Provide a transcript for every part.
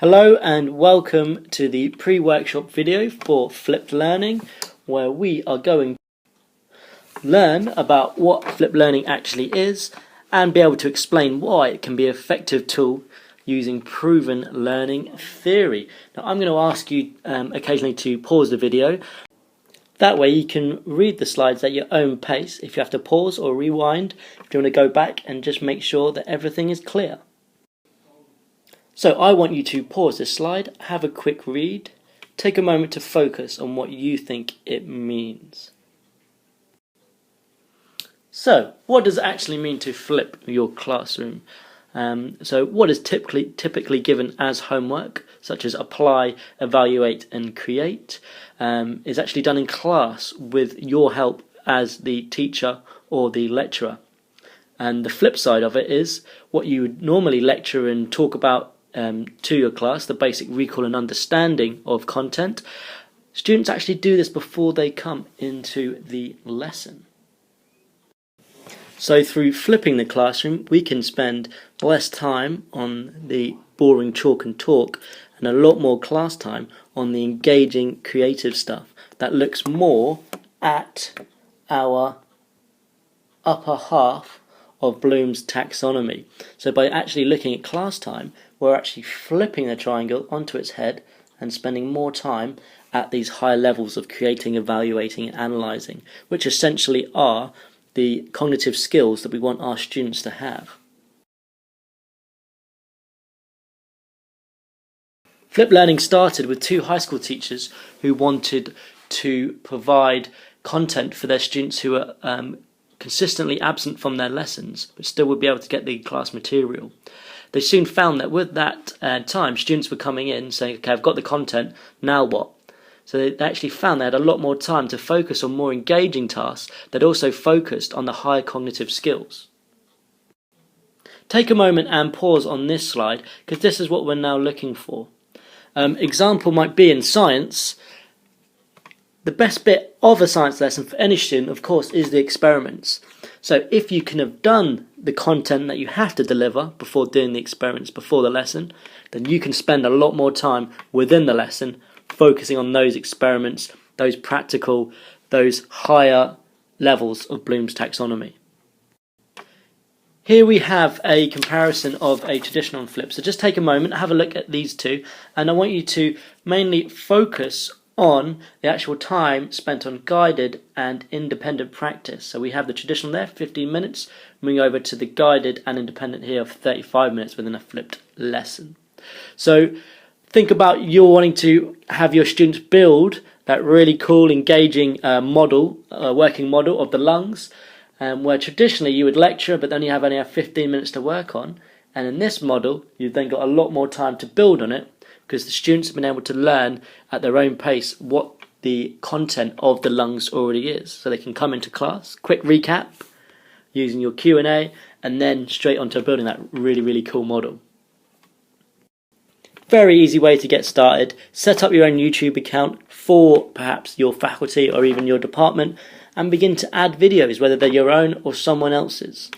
Hello and welcome to the pre-workshop video for flipped learning, where we are going to learn about what flipped learning actually is and be able to explain why it can be an effective tool using proven learning theory. Now I'm going to ask you occasionally to pause the video. That way you can read the slides at your own pace. If you have to pause or rewind, if you want to go back and just make sure that everything is clear. So I want you to pause this slide, have a quick read, take a moment to focus on what you think it means. So what does it actually mean to flip your classroom? So what is typically given as homework, such as apply, evaluate and create, is actually done in class with your help as the teacher or the lecturer. And the flip side of it is what you would normally lecture and talk about to your class, the basic recall and understanding of content. Students actually do this before they come into the lesson. So through flipping the classroom, we can spend less time on the boring chalk and talk and a lot more class time on the engaging creative stuff that looks more at our upper half of Bloom's taxonomy. So by actually looking at class time, we're actually flipping the triangle onto its head and spending more time at these higher levels of creating, evaluating and analysing, which essentially are the cognitive skills that we want our students to have. Flipped learning started with two high school teachers who wanted to provide content for their students who were consistently absent from their lessons but still would be able to get the class material. They soon found that with that time, students were coming in saying, okay, I've got the content, now what? So they actually found they had a lot more time to focus on more engaging tasks that also focused on the higher cognitive skills. Take a moment and pause on this slide, because this is what we're now looking for. Example might be in science. The best bit of a science lesson for any student, of course, is the experiments. So if you can have done the content that you have to deliver before doing the experiments, before the lesson, then you can spend a lot more time within the lesson focusing on those experiments, those practical, those higher levels of Bloom's taxonomy. Here we have a comparison of a traditional and flip. So just take a moment, have a look at these two, and I want you to mainly focus on the actual time spent on guided and independent practice. So we have the traditional there, 15 minutes, moving over to the guided and independent here of 35 minutes within a flipped lesson. So think about you're wanting to have your students build that really cool, engaging working model of the lungs, where traditionally you would lecture but then you only have 15 minutes to work on. And in this model, you've then got a lot more time to build on it, because the students have been able to learn at their own pace what the content of the lungs already is. So they can come into class, quick recap, using your Q&A, and then straight onto building that really, really cool model. Very easy way to get started. Set up your own YouTube account for perhaps your faculty or even your department and begin to add videos, whether they're your own or someone else's.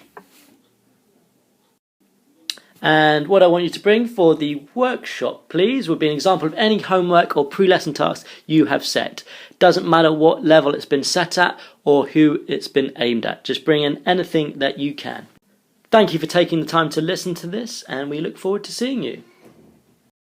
And what I want you to bring for the workshop, please, would be an example of any homework or pre-lesson task you have set. Doesn't matter what level it's been set at or who it's been aimed at. Just bring in anything that you can. Thank you for taking the time to listen to this, and we look forward to seeing you.